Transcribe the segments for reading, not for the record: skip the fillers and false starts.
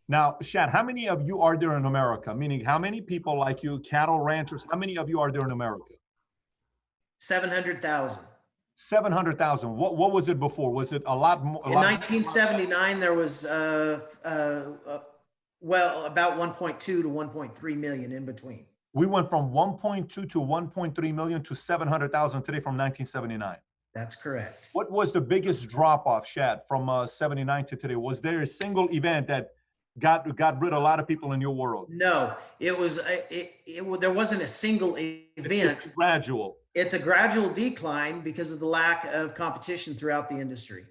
Now, Shad, how many of you are there in America? Meaning, how many people like you, cattle ranchers, how many of you are there in America? 700,000. 700,000. What was it before? Was it a lot more? In 1979, there was, well, about 1.2 to 1.3 million in between. We went from 1.2 to 1.3 million to 700,000 today from 1979. That's correct. What was the biggest drop off, Shad, from 79 to today? Was there a single event that got rid of a lot of people in your world? No, it was, there wasn't a single event. It's gradual. It's a gradual decline because of the lack of competition throughout the industry.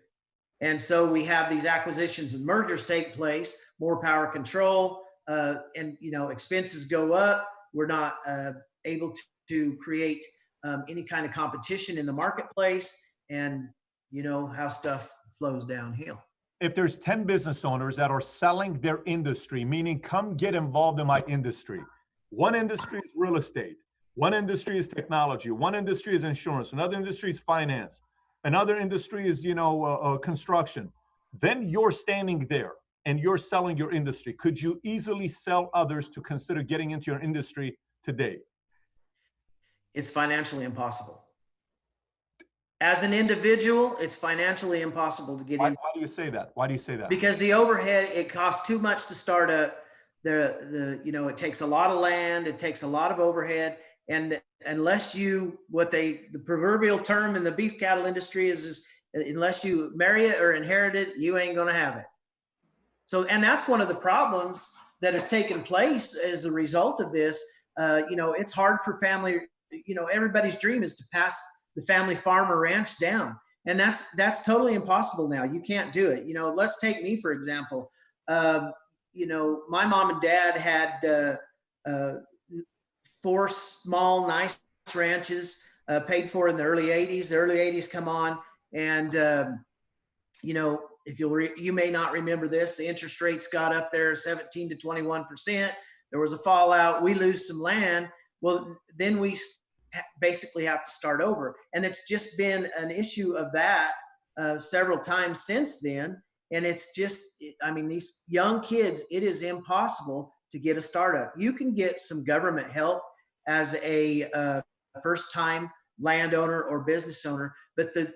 And so we have these acquisitions and mergers take place, more power control, and expenses go up. We're not able to create any kind of competition in the marketplace, and you know how stuff flows downhill. If there's 10 business owners that are selling their industry, meaning come get involved in my industry. One industry is real estate. One industry is technology. One industry is insurance. Another industry is finance. Another industry is, construction. Then you're standing there and you're selling your industry. Could you easily sell others to consider getting into your industry today? It's financially impossible. As an individual, it's financially impossible to get in. Why do you say that? Why do you say that? Because the overhead, it costs too much to start it takes a lot of land, it takes a lot of overhead. And unless you, the proverbial term in the beef cattle industry is unless you marry it or inherit it, you ain't going to have it. So, and that's one of the problems that has taken place as a result of this. It's hard for family, everybody's dream is to pass the family farm or ranch down. And that's totally impossible now. You can't do it. Let's take me, for example. My mom and dad had 4 small, nice ranches paid for in the early 80s. The early 80s come on, and if you may not remember this, the interest rates got up there 17 to 21%. There was a fallout. We lose some land. Well, then we basically have to start over, and it's just been an issue of that several times since then. And it's just, these young kids, it is impossible to get a startup. You can get some government help as a first-time landowner or business owner, but the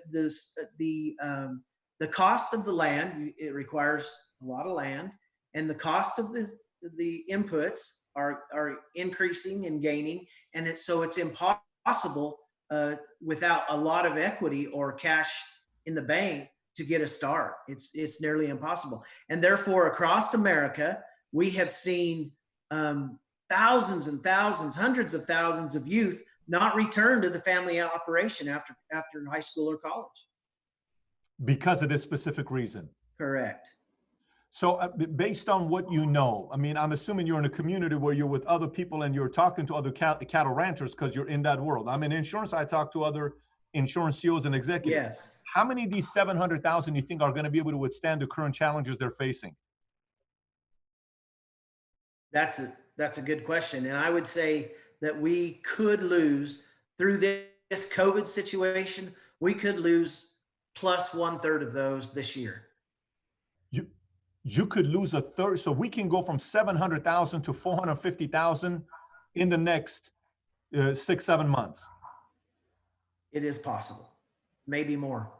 cost of the land, it requires a lot of land, and the cost of the inputs are increasing and gaining, and it's impossible without a lot of equity or cash in the bank to get a start. It's nearly impossible, and therefore across America we have seen thousands and thousands, hundreds of thousands of youth not return to the family operation after high school or college. Because of this specific reason. Correct. So based on what you know, I'm assuming you're in a community where you're with other people and you're talking to other cattle ranchers because you're in that world. I'm in insurance. I talk to other insurance CEOs and executives. Yes. How many of these 700,000 you think are going to be able to withstand the current challenges they're facing? That's a good question. And I would say that we could lose through this COVID situation, we could lose plus 1/3 of those this year. You could lose 1/3. So we can go from 700,000 to 450,000 in the next 6-7 months. It is possible, maybe more.